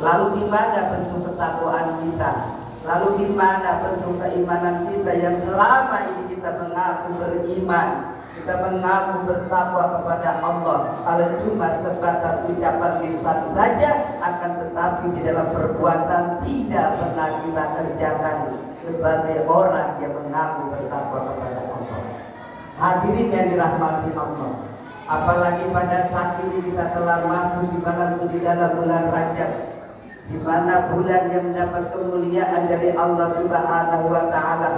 Lalu di mana bentuk ketakwaan kita? Lalu di mana bentuk keimanan kita yang selama ini kita mengaku beriman, kita mengaku bertakwa kepada Allah? Kalau cuma sebatas ucapan lisan saja, akan tetapi di dalam perbuatan tidak pernah kita kerjakan sebagai orang yang mengaku bertakwa kepada Allah. Hadirin yang dirahmati Allah, apalagi pada saat ini kita telah masuk di dalam bulan Rajab, di mana bulan yang mendapat kemuliaan dari Allah Subhanahu wa Ta'ala.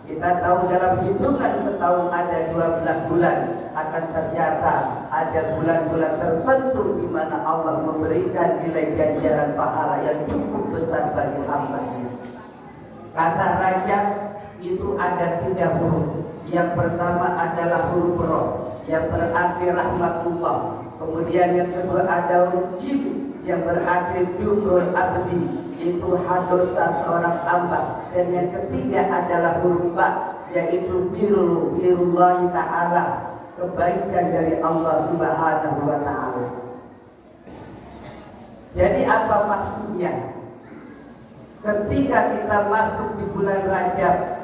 Kita tahu dalam hitungan setahun ada 12 bulan, akan ternyata ada bulan-bulan tertentu di mana Allah memberikan nilai ganjaran pahala yang cukup besar bagi hamba-Nya. Kata Rajab itu ada 3 huruf. Yang pertama adalah huruf Ra, yang berarti rahmatullah. Kemudian yang kedua ada huruf Jim, yang berarti jumrul abdi, itu dosa seorang hamba. Dan yang ketiga adalah huruf Ba, yaitu birullahi ta'ala, kebaikan dari Allah Subhanahu wa Ta'ala. Jadi apa maksudnya? Ketika kita masuk di bulan Rajab,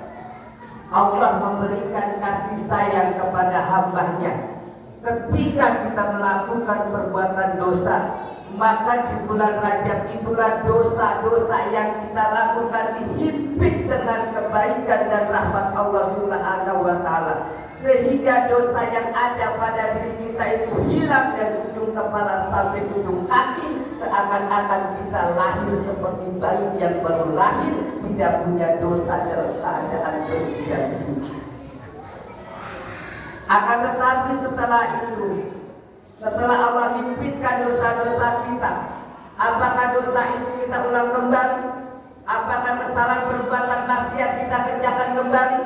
Allah memberikan kasih sayang kepada hamba-Nya. Ketika kita melakukan perbuatan dosa, maka di bulan Rajab itulah dosa-dosa yang kita lakukan dihimpit dengan kebaikan dan rahmat Allah Subhanahu wa Ta'ala, sehingga dosa yang ada pada diri kita itu hilang dari ujung kepala sampai ujung kaki, seakan-akan kita lahir seperti bayi yang baru lahir, tidak punya dosa dalam keadaan bersih dan suci. Akan tetapi setelah itu, setelah Allah himpitkan dosa-dosa kita, apakah dosa itu kita ulang kembali? Apakah kesalahan perbuatan maksiat kita kerjakan kembali?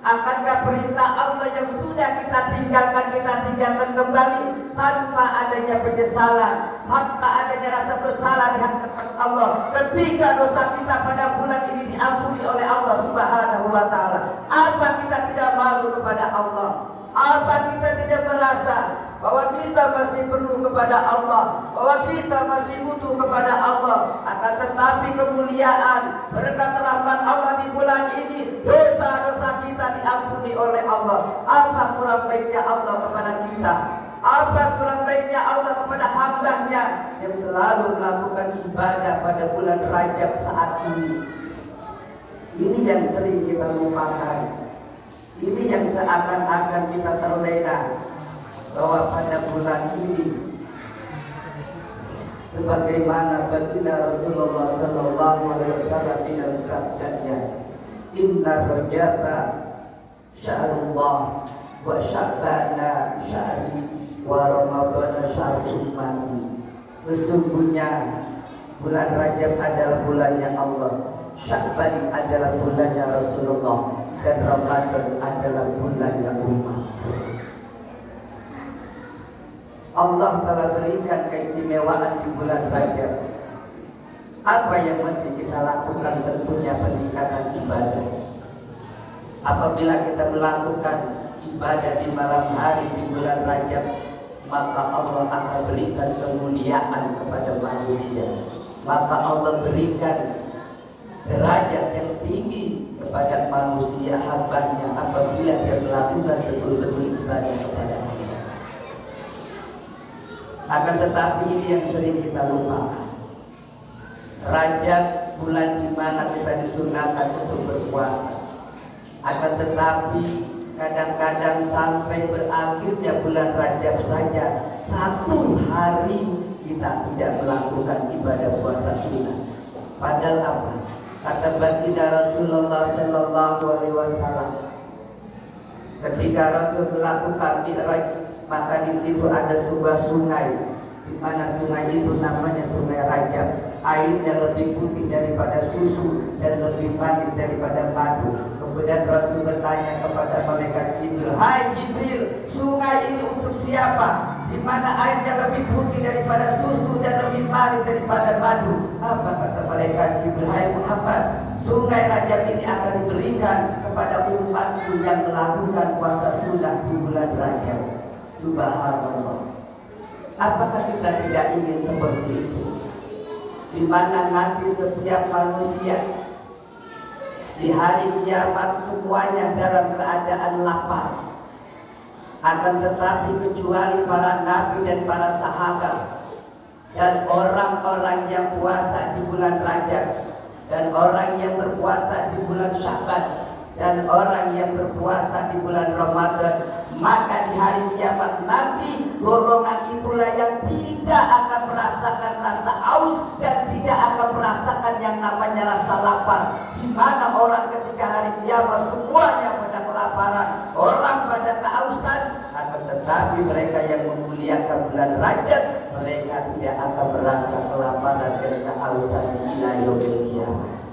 Akankah perintah Allah yang sudah kita tinggalkan kembali tanpa adanya penyesalan, tanpa adanya rasa bersalah di hadapan Allah? Ketika dosa kita pada bulan ini diampuni oleh Allah Subhanahu wa Ta'ala, apa kita tidak malu kepada Allah? Apa kita tidak merasa bahwa kita masih perlu kepada Allah, bahwa kita masih butuh kepada Allah? Akan tetapi kemuliaan berkat rahmat Allah di bulan ini, dosa-dosa kita diampuni oleh Allah. Apa kurang baiknya Allah kepada kita? Apa kurang baiknya Allah kepada hamba-Nya yang selalu melakukan ibadah pada bulan Rajab saat ini? Ini yang sering kita lupakan. Ini yang seakan-akan kita terlena, bahwa pada bulan ini, sebagaimana baginda Rasulullah sallallahu alaihi wasallam dalam sabdanya, inna rajaba syahrullah wa sya'bana syahri wa ramadana syahru ummati. Sesungguhnya bulan Rajab adalah bulannya Allah, Sya'ban adalah bulannya Rasulullah, dan Ramadan adalah bulannya umat. Allah telah berikan keistimewaan di bulan Rajab. Apa yang mesti kita lakukan? Tentunya peningkatan ibadah. Apabila kita melakukan ibadah di malam hari di bulan Rajab, maka Allah akan berikan kemuliaan kepada manusia. Maka Allah berikan derajat yang tinggi kepada manusia hamba-Nya apabila dia melakukan betul-betul ibadah kepada Allah. Akan tetapi ini yang sering kita lupakan. Rajab bulan di mana kita disunahkan untuk berpuasa. Akan tetapi kadang-kadang sampai berakhirnya bulan Rajab saja, 1 hari kita tidak melakukan ibadah puasa sunnah. Padahal apa? Kata baginda Rasulullah sallallahu alaihi wasallam, ketika Rasul melakukan Mi'raj, maka di situ ada sebuah sungai, di mana sungai itu namanya Sungai Rajab. Airnya lebih putih daripada susu dan lebih manis daripada madu. Kemudian Rasul bertanya kepada malaikat Jibril, "Hai Jibril, sungai ini untuk siapa? Di mana airnya lebih putih daripada susu dan lebih manis daripada madu?" Apa kata malaikat Jibril? "Hai Muhammad, sungai Rajab ini akan diberikan kepada umatku yang melakukan puasa sunnah di bulan Rajab." Subhanallah. Apakah kita tidak ingin seperti itu? di mana nanti setiap manusia di hari kiamat semuanya dalam keadaan lapar. Akan tetapi kecuali para nabi dan para sahabat dan orang-orang yang puasa di bulan Rajab dan orang yang berpuasa di bulan Sya'ban dan orang yang berpuasa di bulan Ramadan, maka di hari kiamat nanti golongan itulah yang tidak akan merasakan rasa haus dan tidak akan merasakan yang namanya rasa lapar. Di mana orang ketika hari kiamat semuanya pada kelaparan, orang pada kehausan, akan tetapi mereka yang memuliakan bulan Rajab, mereka tidak akan merasa kelaparan dan kehausan ila yaumil kiamat.